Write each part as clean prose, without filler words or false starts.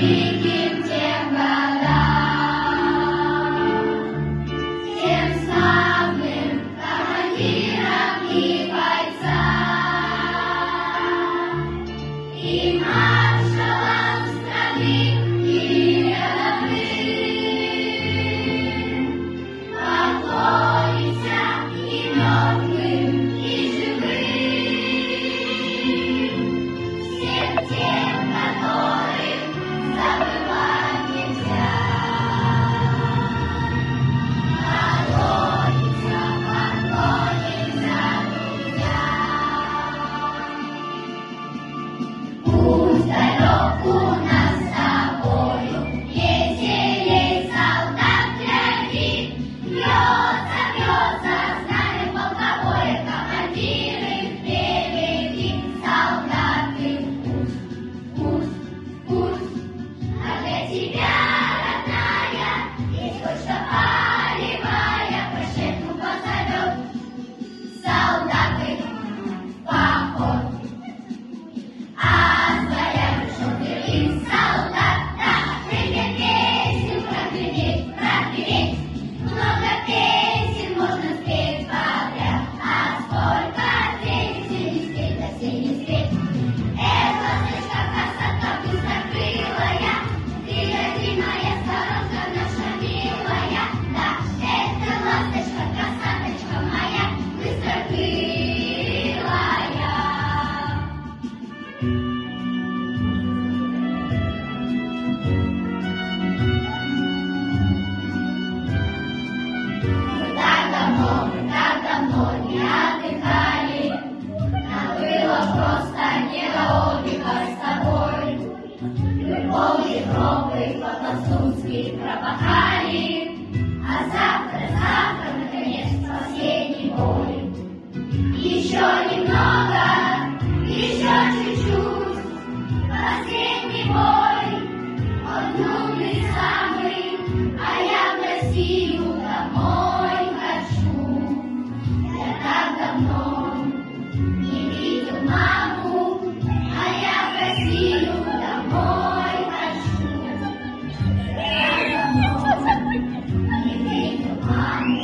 великим тем годам, тем славным командирам и бойцам, и маршалам страны, и рядовым, поклонимся и мертвым, и живым, всем тем, которых забывать нельзя. Поклонимся, поклонимся, друзья. Путь далек у нас с тобою, веселей солдат глядит, бьется, бьется знамя полковое, командиры впереди, солдаты пусть, пусть, а для тебя, родная, есть точка полевая, по шефу позовет солдаты в поход. А своя желтый лист солдата прыгает песню прогреметь, прогреметь. Много песен можно спеть подряд, а сколько песен не спеть, да все не спеть. Эта слышка красота быстрокрылая, неодимая сторожка наша милая. Да, это ласточка, красоточка моя, быстрокрылая. Мы так давно не отдыхали, нам было просто не до отдыха с тобой. Любовь Европы по-пластунски пропахали, а завтра, наконец, последний бой. Еще немного, еще чуть-чуть, последний бой. Он умный самый, а я в Россию домой хочу. Я так давно не видел маму, а я в Россию домой хочу. Я давно не видел маму.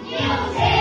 Неужели